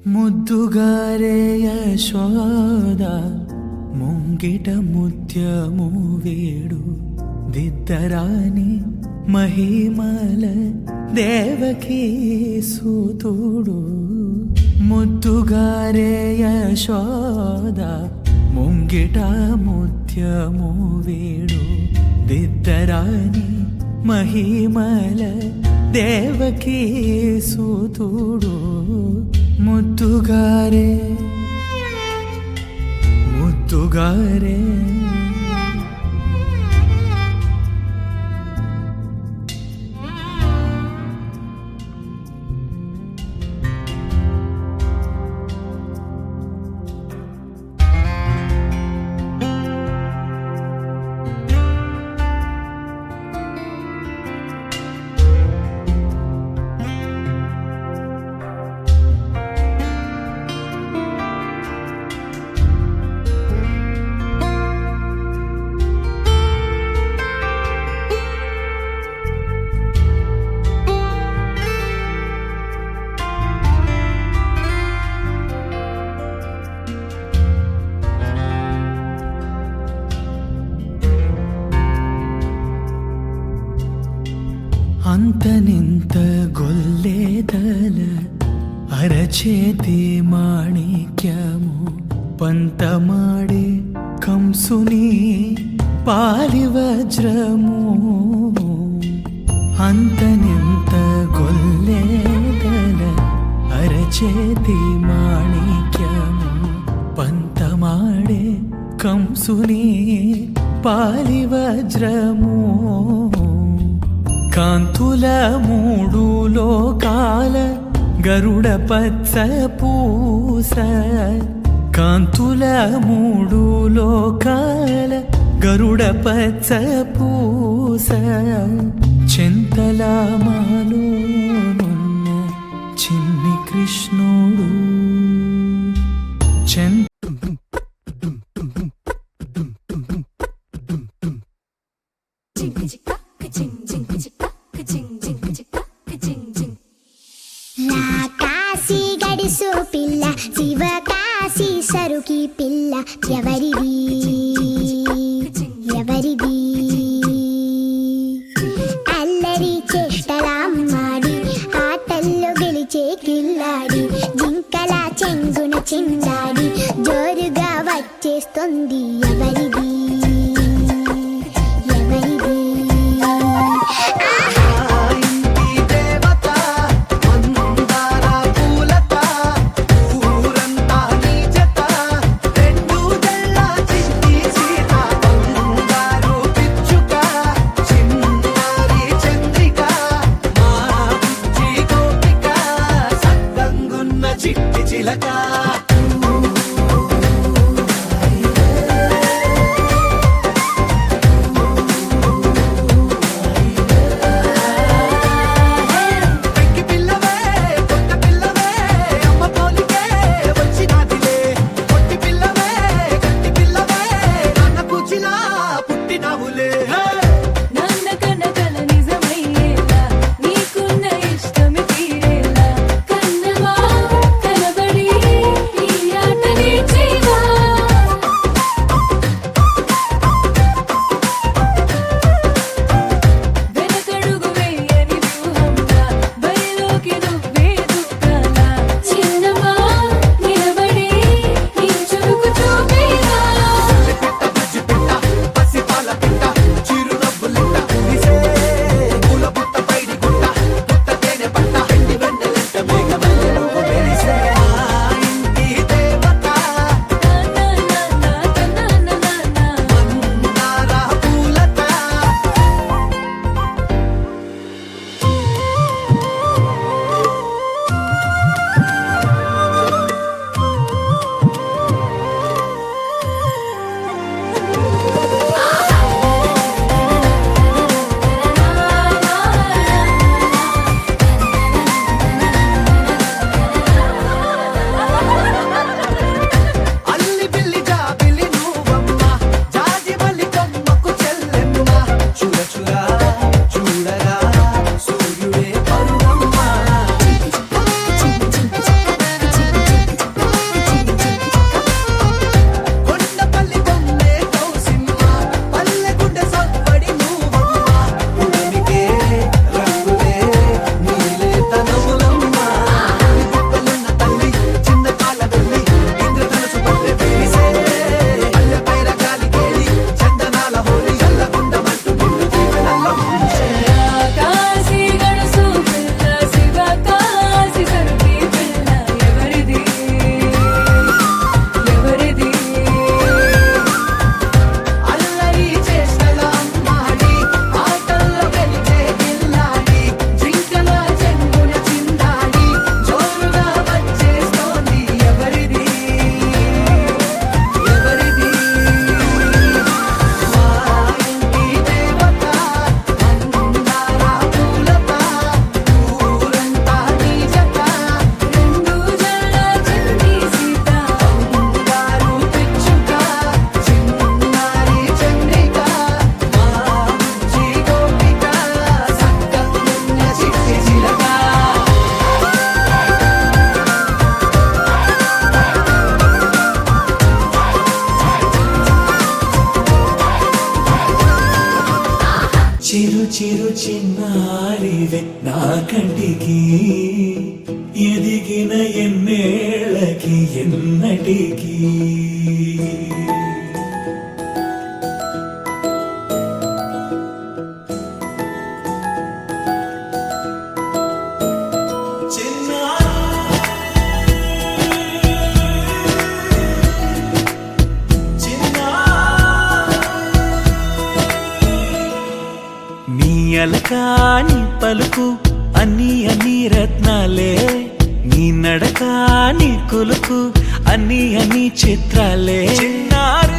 ముద్దుగారే యశోద ముంగిట ముత్యము వేడు దిద్దరాని మహిమల దేవకీ సూతుడు. ముద్దుగారే యశోద ముంగిట ముత్యము వేడు దిద్దరాని మహిమల దేవకీ సూతుడు. ముద్దుగారే ముద్దుగారే అంతనింత గొల్లేదల అరచేతి మాణిక్యము పంతమాడే కంసుని పాలి వజ్రము. అంతనింత గొల్లేదల అరచేతి మాణిక్యము పంతమాడే కంసుని పాలి వజ్రము. కాంతుల మూడు లోకాల గరుడ పచ్చ పూస. కాంతుల మూడు లోకాల గరుడ పచ్చ పూస. చింతల మాలోనున్న చిన్ని కృష్ణుడు. కాశీ గడిసు పిల్ల శివ కాశీ సరుకి పిల్ల ఎవరిది ఎవరిది. అల్లరి చేష్టలామాడి ఆటల్లో గెలిచే కిల్లాడి జింకల చెంగున చిందాడి జోరుగా వచ్చేస్తుంది ఎవరిది ఎవరిది. నా కంటికి ఎదిగిన ఎన్నేళ్ళకి ఎన్నటికి నీ అలకాని పలుకు అన్ని అన్ని రత్నాలే నీ నడకాని కులుకు అన్ని అన్ని చిత్రాలే చిన్నారు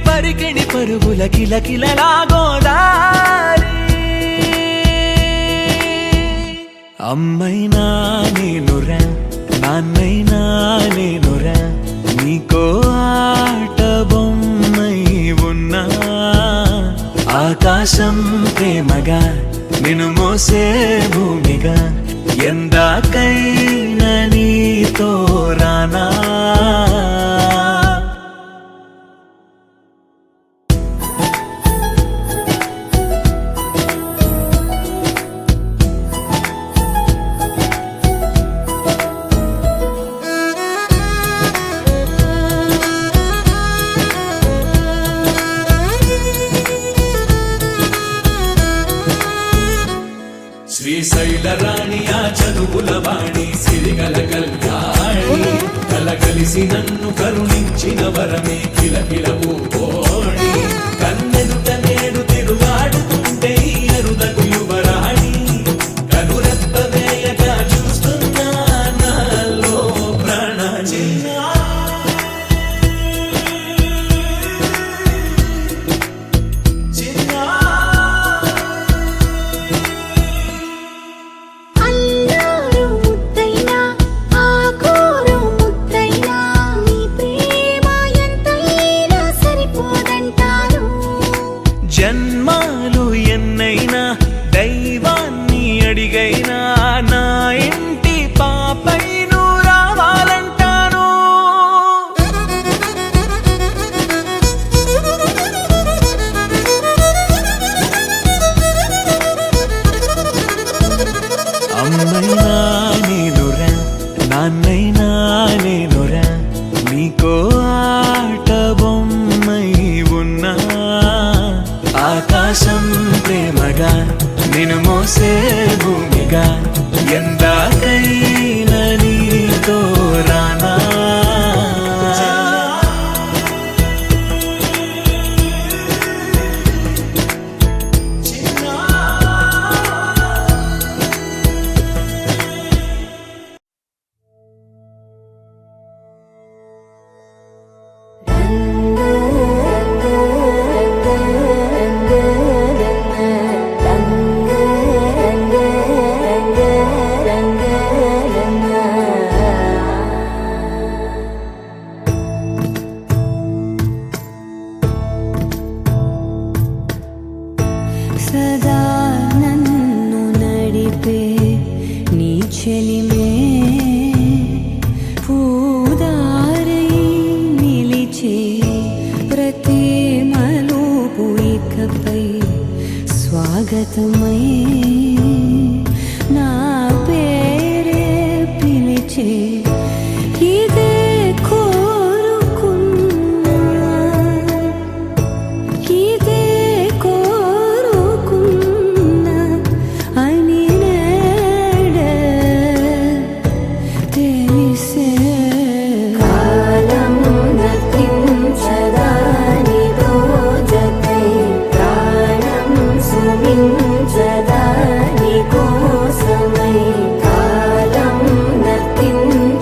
పరికిణి పరుగుల కిలకిలలాగోదారి అమ్మైనా నేనురా నాన్నైనా నేనురా నీకో ఆట బొమ్మై ఉన్నా ఆకాశం ప్రేమగా నిన్ను మోసే భూమిగా ఎందాకైనా నీతో రానా శ్రీశైల రాణి ఆ చదువుల వాణి సిరిగల కళ్యాణి కలగలిసి నన్ను కరుణించిన వరమే కిలకిల ఊకోణి కన్నెదుట నేడు తిరుగాడుతుంటే ఈ అరుదకు యువరాణి కనురెప్ప వేయక చూస్తున్నా నాలో ప్రాణ జన్మాలు ఎన్నైనా దైవాన్ని అడిగైనా నా ఇంటి పాపై నువ్వు రావాలంటాను అమ్మైనా నేనురా నాన్నైనా నేనురా నీకో ఆట బొమ్మై ఉన్నా ఆకాశం ప్రేమగా నిన్ను మోసే భూమిగా ఎందాకైనా నీతో రానా సదా నన్ను నడిపే నీ చెలిమే పూదారై నిలిచే ప్రతి మలుపు ఇకపై స్వాగతమై నా పేరే పిలిచే ఇదే కోరుకున్నా ఇదే కోసమై కాలం నతించ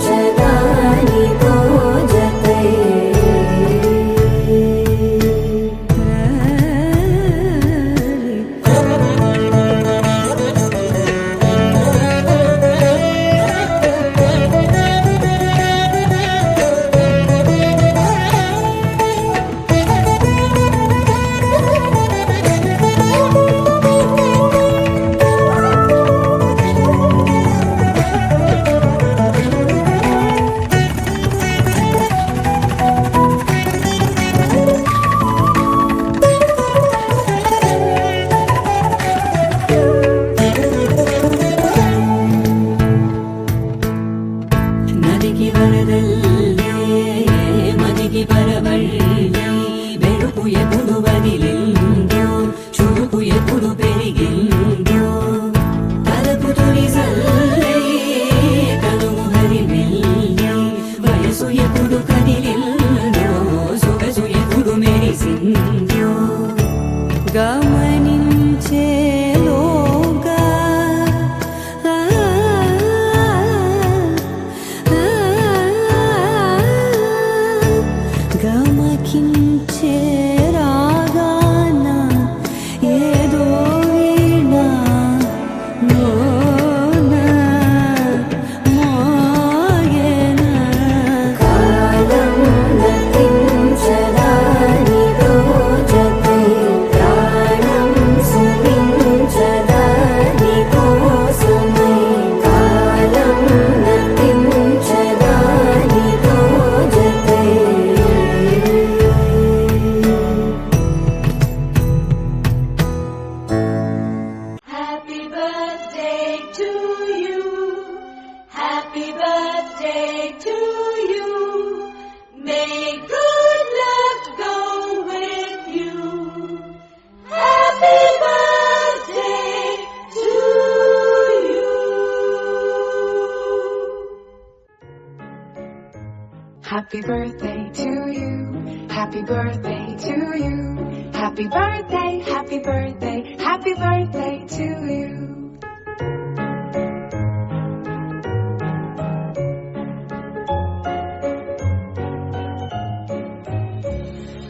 Happy birthday to you. Happy birthday to you. Happy birthday, happy birthday, happy birthday to you.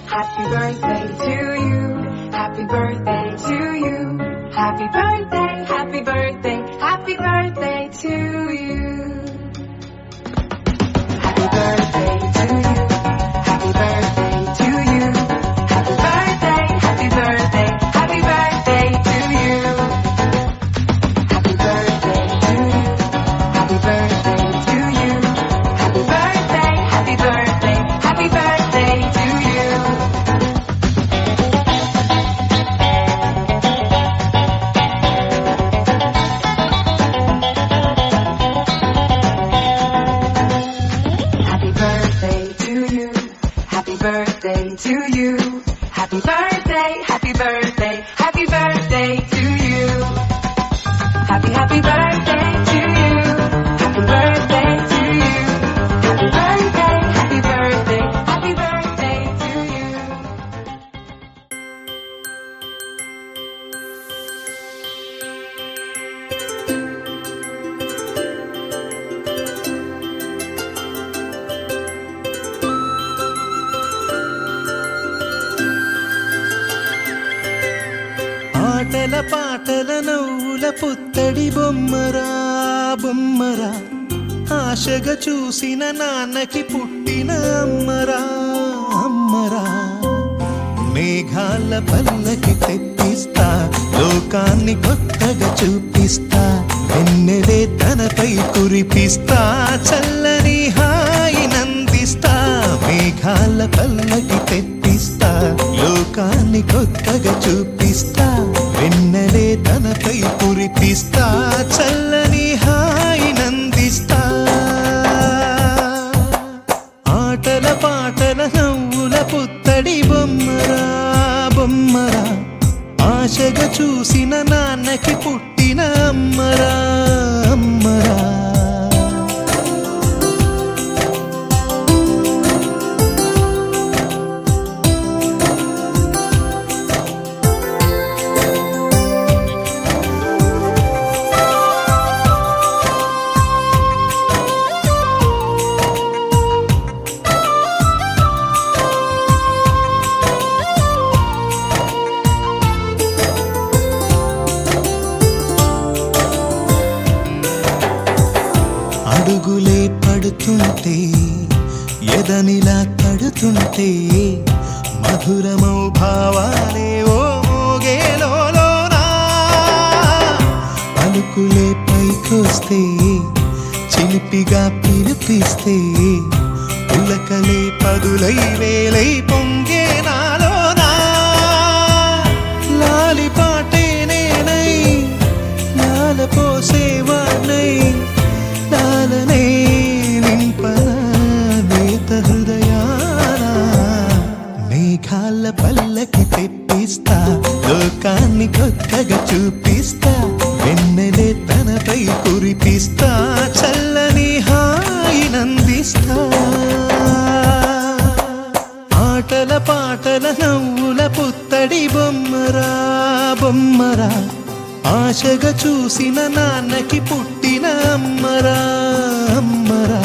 Happy birthday to you. Happy birthday to you. Happy birthday, happy birthday, happy birthday to you. Happy birthday to you. Happy birthday to you. Happy birthday, happy birthday, happy birthday to you. Happy birthday to you. Happy birthday to you. Happy birthday, happy birthday, happy birthday to you. Happy birthday to you. Happy birthday to you. Happy birthday, happy birthday, happy birthday to you. Happy birthday to you. Happy birthday to you. Happy birthday, happy birthday, happy birthday to you. ఆటల పాటల నవ్వుల పుత్తడి బొమ్మరా బొమ్మరా ఆశగా చూసిన నాన్నకి పుట్టిన అమ్మరా అమ్మరా మేఘాల పల్లకి తెప్పిస్తా లోకాన్ని కొత్తగా చూపిస్తా వెన్నెలే తనపై కురిపిస్తా చల్లని హాయినందిస్తా మేఘాల పల్లకి తెప్పిస్తా లోకాన్ని కొత్తగా చూపిస్తా వెన్నెలే తనపై కురిపిస్తా చల్లని హాయినందిస్తా ఆటల పాటల నవ్వుల పుత్తడి బొమ్మరా బొమ్మరా ఆశగా చూసిన నాన్నకి పుట్టిన అమ్మరా అమ్మరా అడుగులే పడుతుంటే ఎదనిలా తడుతుంటే మధురమౌ భావాలే ఓ మోగేలోనా పలుకులే పైకొస్తే చిలిపిగా పిలిపిస్తే పులకలే పదులై వేలై పొంగే నాలోనా లాలి పాటే నేనై లాల పోసేవాణ్ణై లాలనే నింపన నేత హృదయాన మేఘాల పల్లకి తెప్పిస్తా లోకాన్ని కొత్తగా చూపిస్తా వెన్నెలే తనపై కురిపిస్తా చల్లని హాయినందిస్తా ఆటల పాటల నవ్వుల పుత్తడి బొమ్మరా బొమ్మరా ఆశగా చూసిన నాన్నకి పుట్టిన అమ్మరా అమ్మరా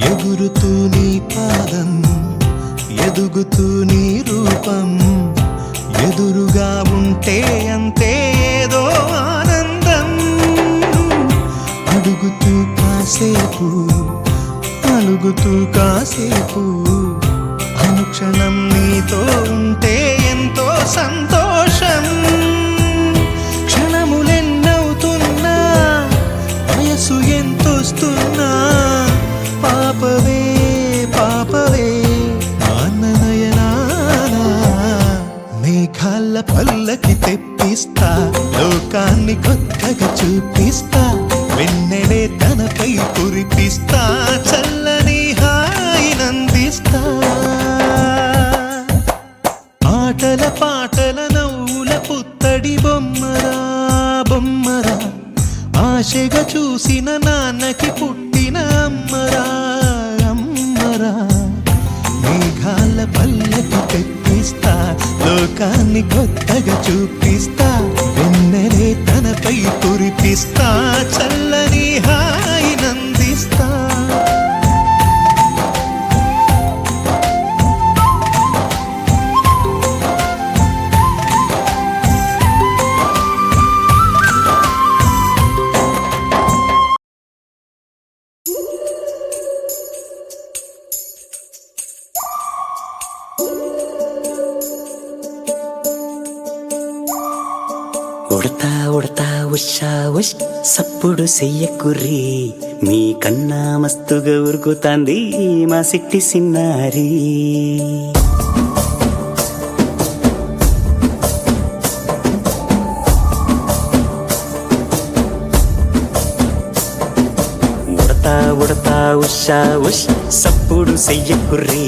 ఎగురుతూ నీ పాదం ఎదుగుతూ నీ రూపం ఎదురుగా ఉంటే అంతే ఏదో ఆనందం అడుగుతూ కాసేపు అలుగుతూ కాసేపు అనుక్షణం నీతో ఉంటే ఎంతో సంతోషం క్షణములెన్నవుతున్నా వయసు ఎంతొస్తున్నా పాపవే పాప లోకాన్ని కొత్తగా చూపిస్తా వెన్నెలే తనపై కురిపిస్తా చల్లని హాయినందిస్తా ఆటల పాటల నవ్వుల పుత్తడి బొమ్మరా బొమ్మరా ఆశగా చూసిన నాన్నకి పుట్టిన అమ్మరా అమ్మరా మేఘాల పల్లకి తెప్పిస్తా లోకాన్ని కొత్తగా చూపిస్తా వెన్నెలే తనపై కురిపిస్తా చల్లని హాయినందిస్తా ఉడతా ఉడతా ఉషా ఉష్ సప్పుడు చెయ్యకుర్రి మీ కన్నా మస్తుగా ఉరుకుతాంది మా సిట్టి సిన్నారి ఉడతా ఉడతా ఉషా ఉష్ సప్పుడు చెయ్యకుర్రి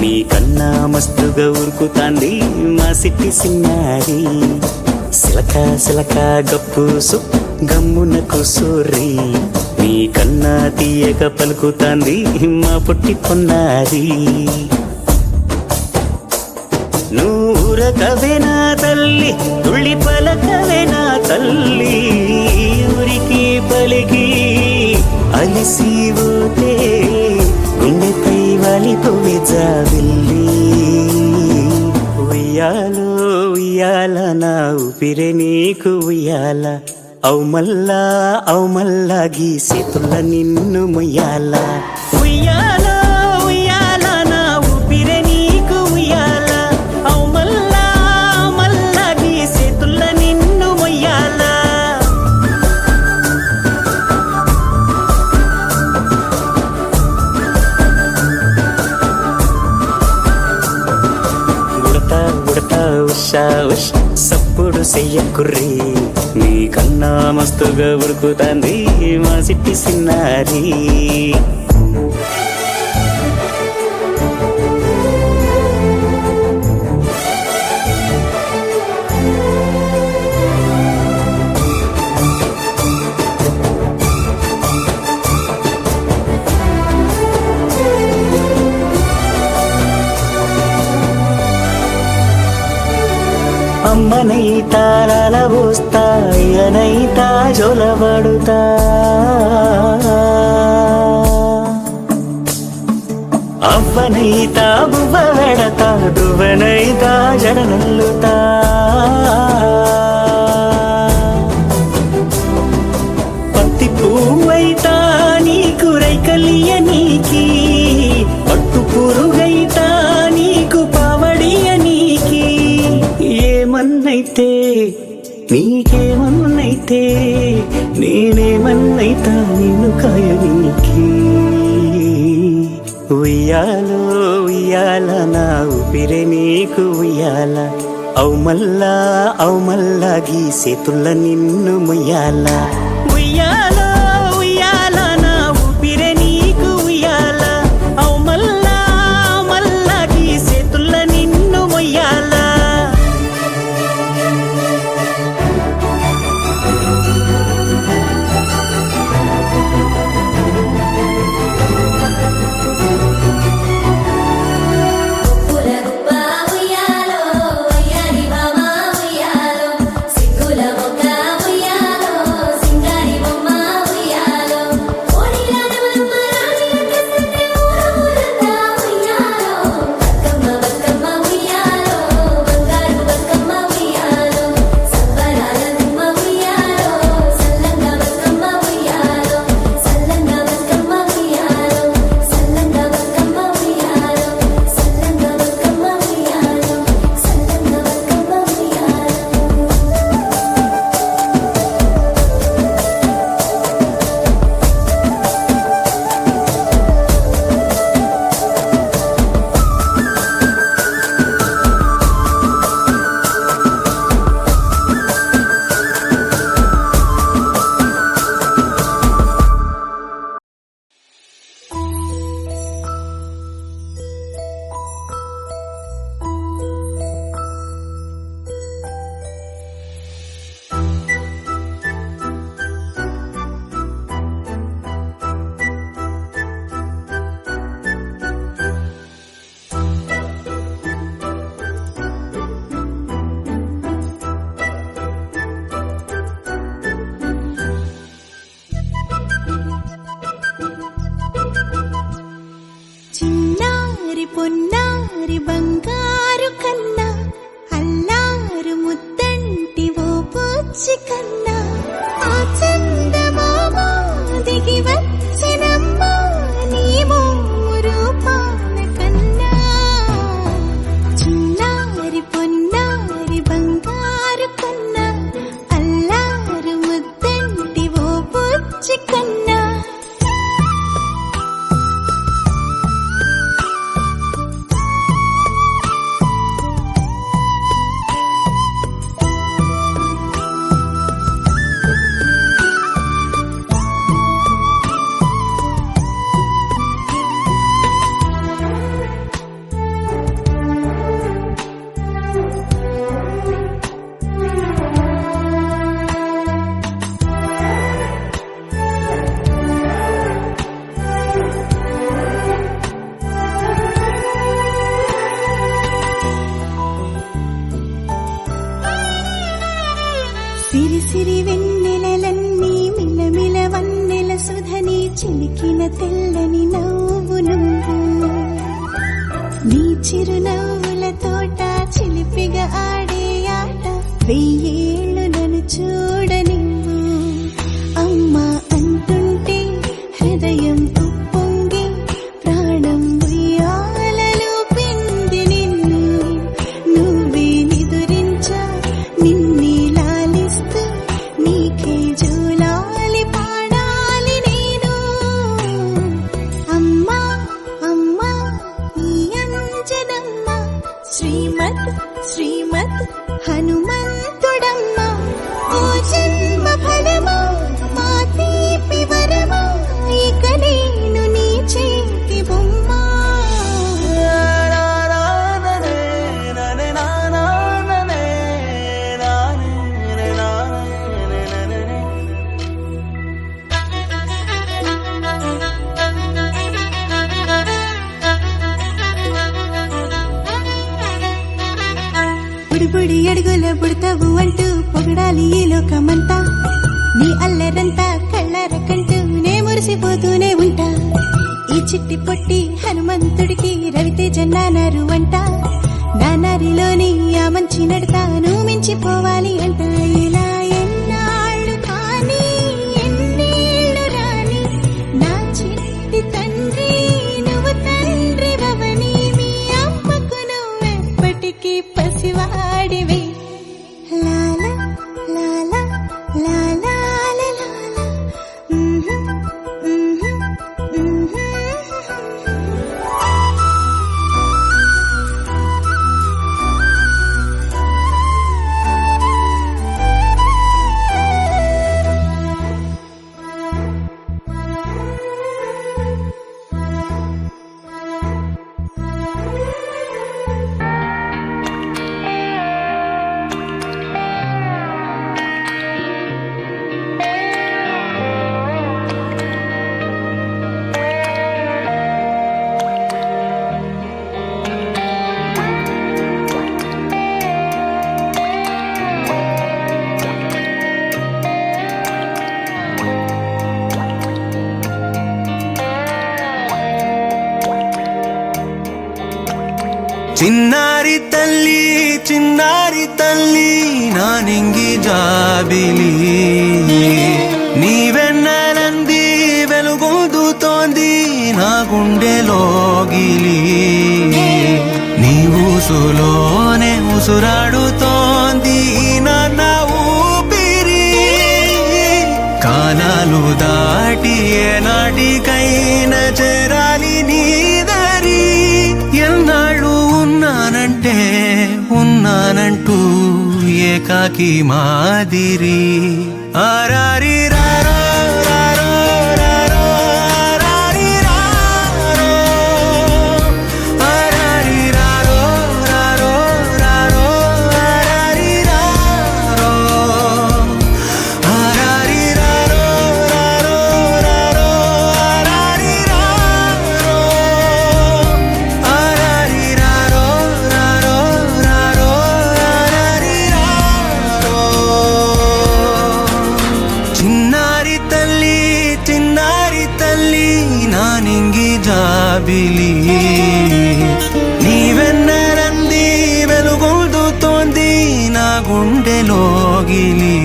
మీ కన్నా మస్తుగా ఉరుకుతాంది మా సిట్టి సిన్నారి సిలక సిలక గప్పుసు గమ్మున కూసోర్రి మీ కన్నా తీయక పలుకుతాంది మా పుట్టి పొన్నారి నూరకవేనా తల్లి తుళ్ళి పలకవేనా తల్లి ఊరికి పలికి అలిసిపోతే గుండెపై వాలిపోవే జాబిల్లి ఉయ్యాలో ఉయ్యాల నా ఊపిరే నీకు ఉయ్యాల అవు మల్లా గీసేతుల్ల నిన్ను ముయ్యాల ఉయ్యాల ఉయ్యాల నా ఊపిరే నీకు ఉయ్యాల అవు మల్లా గీసేతుల్ల నిన్ను ముయ్యాల ఉడతా ఉషా ఉష్ సప్పుడు చెయ్యకుర్రి మీ కన్నా మస్తుగా ఉరుకుతాంది మా సిట్టి సిన్నారి అమ్మనైతా లాలబోస్తా అయ్యనైతా జొలబడుతా అవ్వనైతా బువ్వ వెడతా దువ్వనైతా జడనల్లుతా పత్తి పువ్వైతా నీకు రైకలియ నీకి పట్టు పురుగైతా నీకు పావడియ నీకి ఏమన్నైతే నీకేమన్నైతే నేనేమన్నైతా నిన్ను కాయనీకి ఉయ్యాలో ఉయ్యాల నా ఊపిరే నీకు ఉయ్యాల అవు మల్లా గీసేతుల్ల నిన్ను ముయ్యాల ఉయ్యాలో ఉయ్యాల నా ఊపిరే నీకు ఉయ్యాల అవు మల్లా గీసేతుల్ల నిన్ను ముయ్యాల ఉయ్యాలో సిరి వెన్నెలలన్నీ మిలమిల వన్నెల సుధని చిలికిన తెల్లని నవ్వు నువ్వు నీ చిరునవ్వుల తోట చిలిపిగా ఆడే ఆట వెయ్యేళ్ళు నన్ను చూడనివ్వు అమ్మా అంటుంటే హృదయం ఉప్పొంగి ప్రాణం ఉయ్యాలలో పిండి నిన్ను నువ్వే నిదురించా నిన్నే లాలిస్తూ నీకే జోలాలి పాడాలి నేను అమ్మా అమ్మా ఈ అంజనమ్మ శ్రీమత్ శ్రీమత్ హనుమంతుడమ్మ ఓ జన్మ ఫలమా మా తీపి వరమా ఇక నేను నీ చేతి బొమ్మ బుడిబుడి అడుగుల బుడతావు అంటూ పొగడాలి ఈ లోకమంతా నీ అల్లరంతా కళ్ళారకంటూ నే మురిసిపోతూనే ఉంటా ఈ చిట్టి పొట్టి హనుమంతుడికి రవితేజ నానారు అంట నానారిలోని ఆ మంచి నడతాను మించిపోవాలి అంట ఇలా ఎన్నాళ్ళు కానీ ఎన్నేళ్ళు రాని నా చిట్టి తండ్రి నువ్వు తండ్రి భవని మీ అమ్మకు నువ్వెప్పటికీ పసివాడివి లాల లాల లాల లాల చిన్నారి తల్లి నా నింగి జాబిలి నీ వెన్నెలంది వెలుగొందుతోంది నా గుండెలోగిలి నీ ఊసులోనే ఉసురాడుతోంది నా ఊపిరి కాలాలు దాటి ఏనాటికైనా చేరాలి నీ దరి ఎన్నాళ్ళు ఉన్నానంటూ ఏకాకి మాదిరి ఆరారి రారో రారో రారో ఆరారి రారో ఆరారి రారో రారో రారో ఆరారి రారో ఆరారి రారో రారో రారో ఆరారి రారో ఆరారి రారో రారో రారో ఆరారి రారో చిన్నారి తల్లి నా నింగి జాబిలి నీ వెన్నెలంది వెలుగొందుతోంది నా గుండెలోగిలి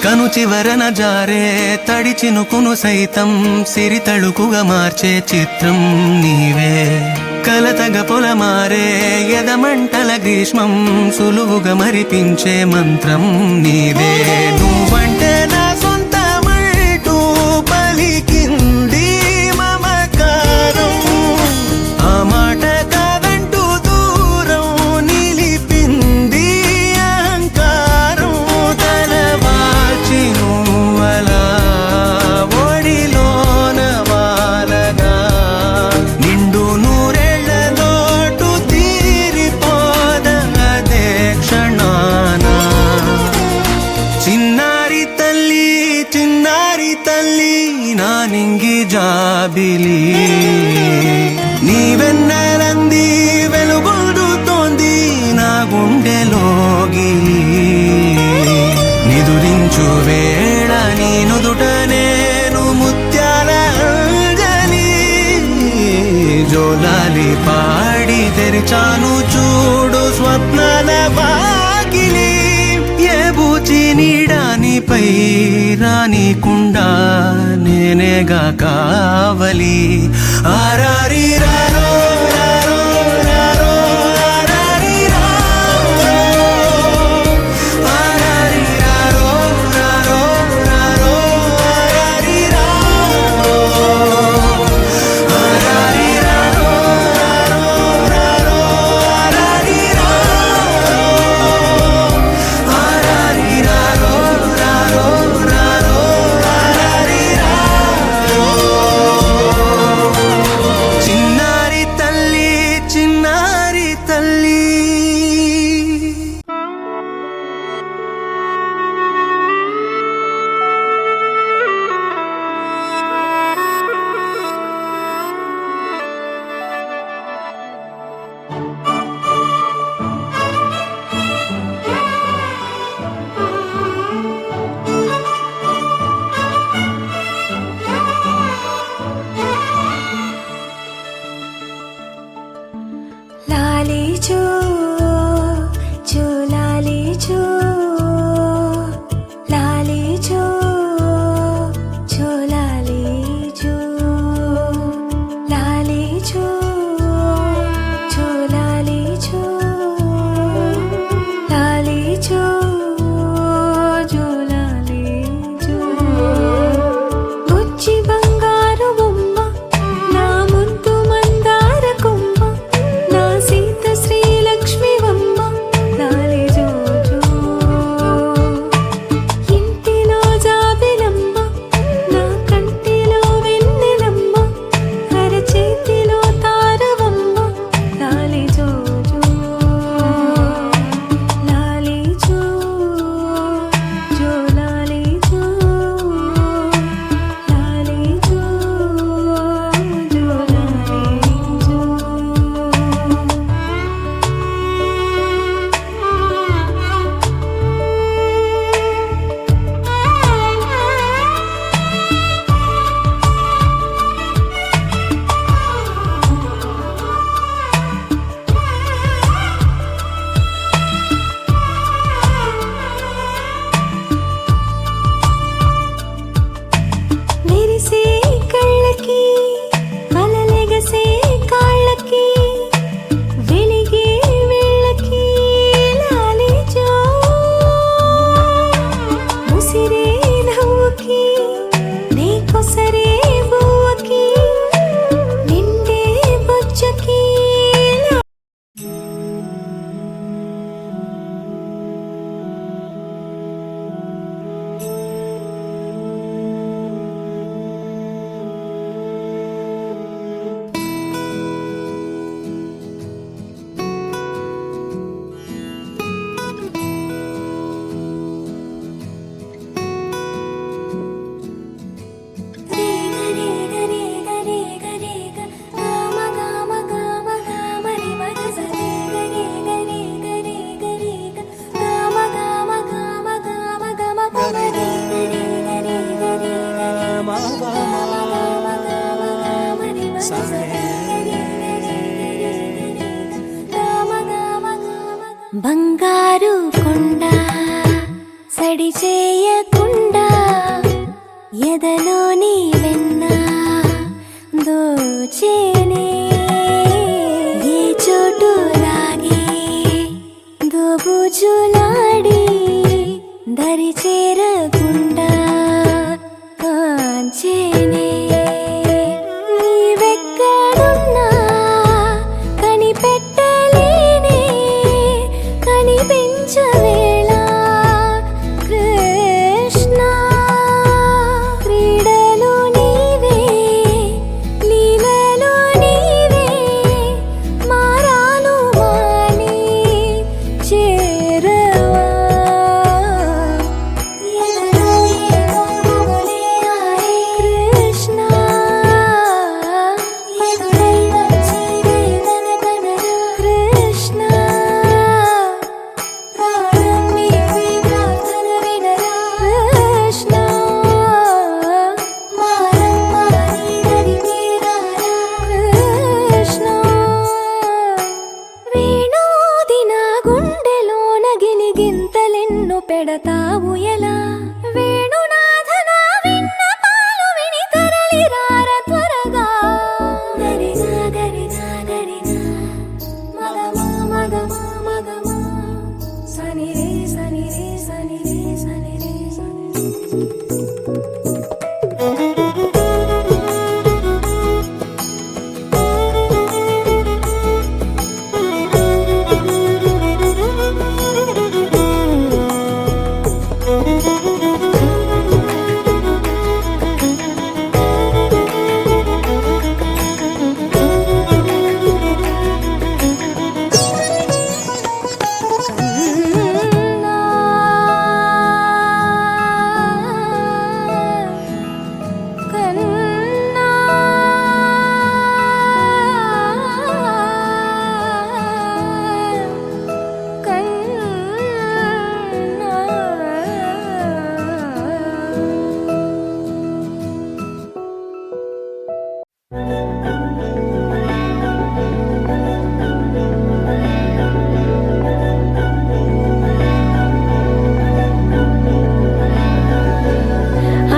కను చివరన జారే తడి చినుకును సైతం సిరి తళుకుగా మార్చే చిత్రం నీవే కలతగ పొలమారే ఎదమంటల గ్రీష్మం సులువుగా మరిపించే మంత్రం నీవే నువ్వంటే నా సొంతమంటూ పలికింది మమకారం ఆ మాట కాదంటూ దూరం నిలిపింది అహంకారం తన తల్లి నా నింగి జాబిలి నీవెన్నెలంది వెలుగొందుతోంది నా గుండెలోగిలి నిదురించు వేళ నీ నుదుట నేను ముత్యాల అంజలి జోలాలి పాడి తెరిచాను చూడు స్వప్నాల బాగిలి ఏ బూచి నీడానిపై రానికుండా నేనేగా కావలి ఆరారి రారో రారో రారో ఆరారి రారో ఆరారి రారో రారో రారో ఆరారి రారో ఆరారి రారో రారో ఆరారి రారో ఆరారి రారో రారో రారో ఆరారి రారో చిన్నారి తల్లి చిన్నారి తల్లి లాలి చో చో లాలి చో లాలి చో చో లాలి చో లాలి చో చో లాలి చో లాలి చో చో లాలి చో బుచ్చి బంగారు బొమ్మ నా ముద్దు మందార కొమ్మ నా సీత శ్రీలక్ష్మి వమ్మ లాలి జోజో ఇంటిలో జాబిలమ్మ నా కంటిలో వెన్నెలమ్మ అరచేతిలో తారవమ్మ లాలి జోజో లాలి జో జో లాలి జో లాలి జో జో లాలి జో మెరిసే కళ్ళకి అలలెగసే కాళ్ళకి వెలిగే వేళ్ళకి లాలి జో ముసిరే నవ్వుకి నీ కొసరే బువ్వకి నిండే బొచ్చకి బంగారు కొండ సడి చేయకుండా ఎదలోని వెన్న దోచేనే ఏ చోటు లాగే దోబుజులాడి దరి చేరకుండా కాంచేనే నీవెక్కడున్నా కనిపెట్టలేనే కనిపించవేళ కృష్ణ క్రీడలు నీవే లీలలు నీవే మారాను మాని చేరవా ఎదలో ఏమో ఎలా వేణునాథన విన్నపాలు విని తరలిరార త్వరగా గరిగా గరిగా గరిగా మగమా మగమా మగమా సని రే సని రే సని రే సని రే సని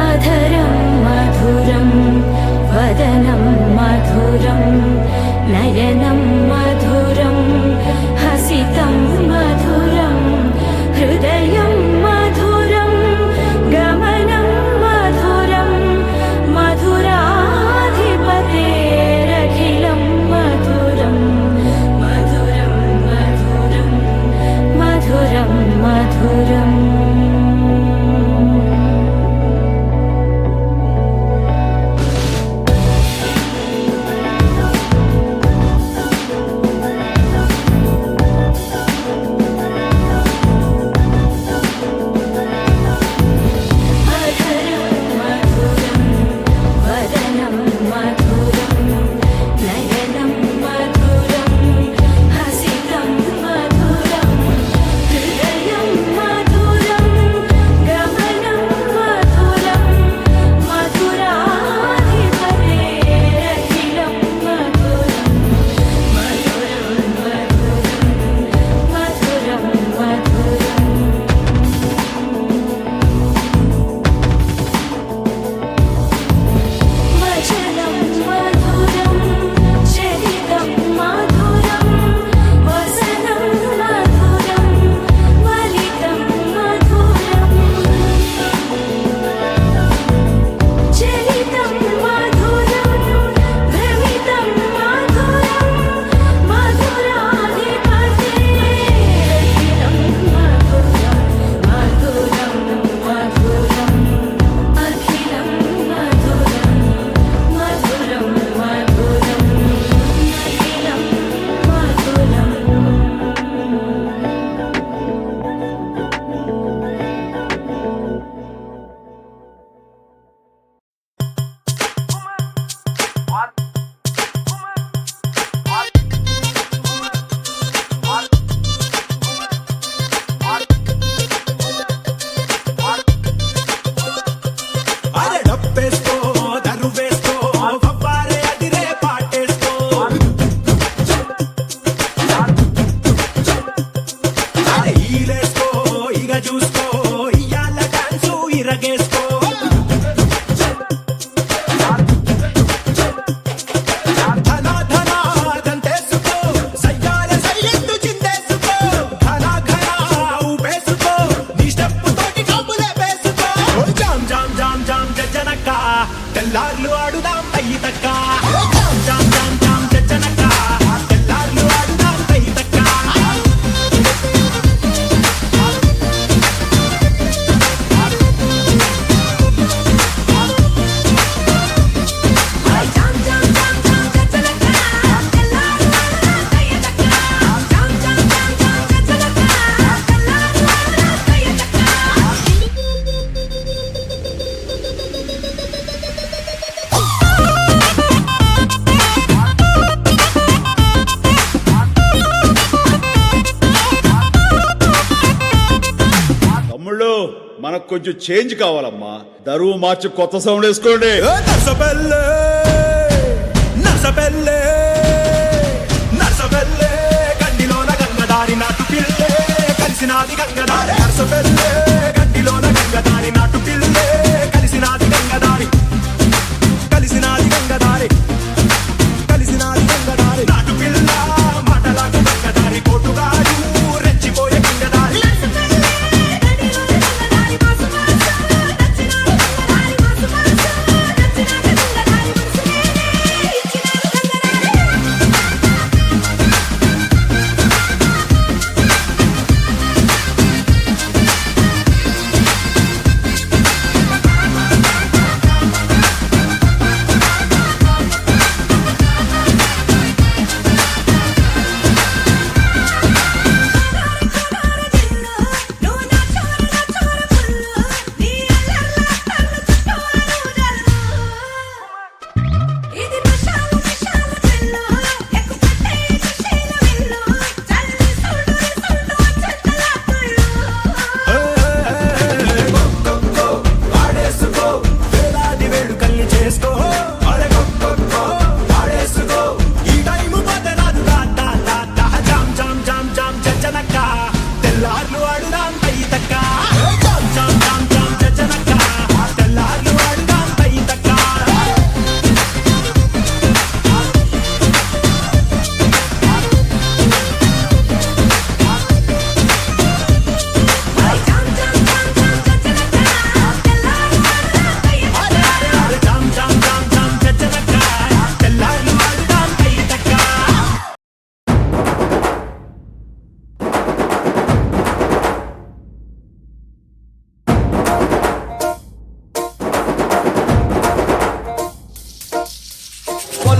అధరం మధురం వదనం మధురం నయనం మధురం హసితం మధురం హృదయం మధురం గమనం మధురం మధురాధిపతేరఖిలం మధురం మధురం మధురం మధురం మధురం అధరం మధురం వదనం మధురం నయనం మధురం హసితం మధురం హృదయం మధురం గమనం మధురం మధురాధిపతేరఖిలం మధురం మధురం మధురం మధురం వచనం మధురం చరితం మధురం వసనం మధురం వలితం మధురం చరితం మధురం భ్రమితం మధురం మధురాధిపతేరఖిలం మధురం మధురం మధురం అఖిలం మధురం మధురం మధురం అఖిలం మధురం అరే డప్పేసుకో దరువేసుకో వవ్వారే అదిరే పాటేసుకో అరే ఈలేసుకో ఇగ చూసుకో ఇయ్యాల డాన్సు ఇరగేసుకో ధన ధన దంతేసుకో సయ్యాల సయ్యత్తు చిందేసుకో ఘన ఘన ఊపేసుకో నీ స్టెప్ తోటి కబులే వేసుకో జామ్ జామ్ జామ్ జామ్ జనక తెల్లార్లు ఆడుదాం అయ్యి తక్క జామ్ జామ్ జామ్ జామ్ జనక తెల్లార్లు ఆడుదాం అయ్యి తక్క మనకు కొంచెం చేంజ్ కావాలమ్మా. దరువు మార్చి కొత్త సౌండ్ వేసుకోండి. నర్సబెల్లే నర్సబెల్లే నర్సబెల్లే గండిలోన గంగదారి నాటు పిల్లే కలిసినాది గంగదారి నర్సబెల్లే గండిలోన గంగదారి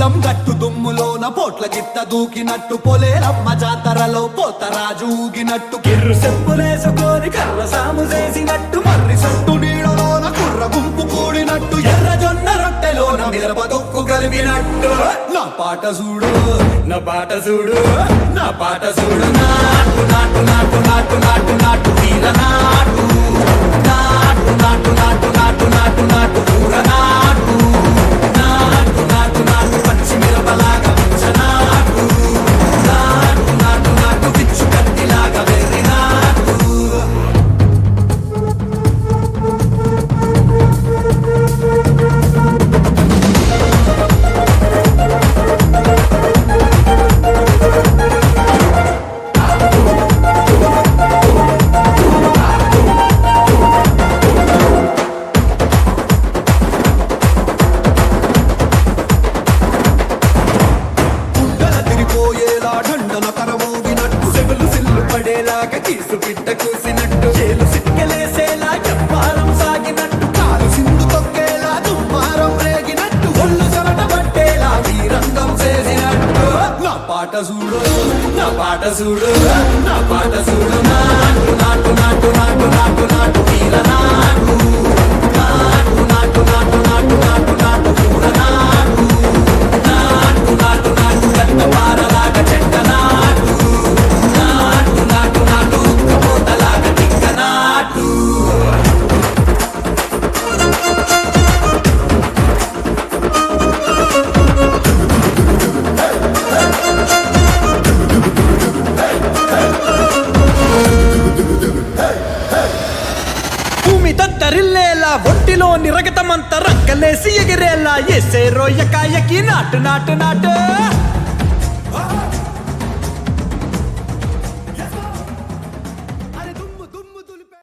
పొలం గట్టు దుమ్ములోన పోట్ల గిత్త దూకినట్టు పొలేరమ్మ జాతరలో పోతరాజు ఊగినట్టు కిర్రు చెప్పులేసుకొని కర్ర సాము చేసినట్టు మర్రి సొట్టు నీడలోన కుర్ర గుంపు కూడినట్టు ఎర్ర జొన్న రొట్టెలోన మిరప దొక్కు కలిపినట్టు నా పాట చూడు నా పాట చూడు నా పాట చూడు నాటు నాటు నాటు నాటు నాటు నాటు వీర నాటు నాటు నాటు నాటు నాటు నాటు నాటు ఊర నాటు నాటు నాటు నాటు పచ్చి మిరపలాగా పిచ్చ నాటు నాటు నాటు నాటు పిచ్చు కత్తిలాగా వెర్రి నాటు గుడ్డల తిరిపోయేలా ఢండన కరమోగినట్టు సెగలు సిల్లు పడేలాగా కీసు పిట్ట కూసినట్టు చేలు సిక్కలేసేలా చెప్పారం సాగినట్టు కాలు సింధు తొక్కేలా దుమ్మారం రేగినట్టు ఒళ్ళు చెమట పట్టేలా వీరంగం చేసినట్టు నా పాట చూడు నా పాట చూడు నా పాట చూడు నాటు నాటు నాటు నాటు నాటు నాటు వీర నాటు నాటు నాటు నాటు నాటు నాటు నాటు ఊర నాటు నాటు నాటు నాటు గట్ట పారలాగా చెట్ట నాటు నాటు నాటు నాటు ఉక్కపోతలాగా టిక్క నాటు భూమి దద్దరిల్లేలా ఒంటిలోని రగతమంతా రక్కలేసి ఎగిరేలా ఎసే రోయకాయకి నాటు నాటు నాటు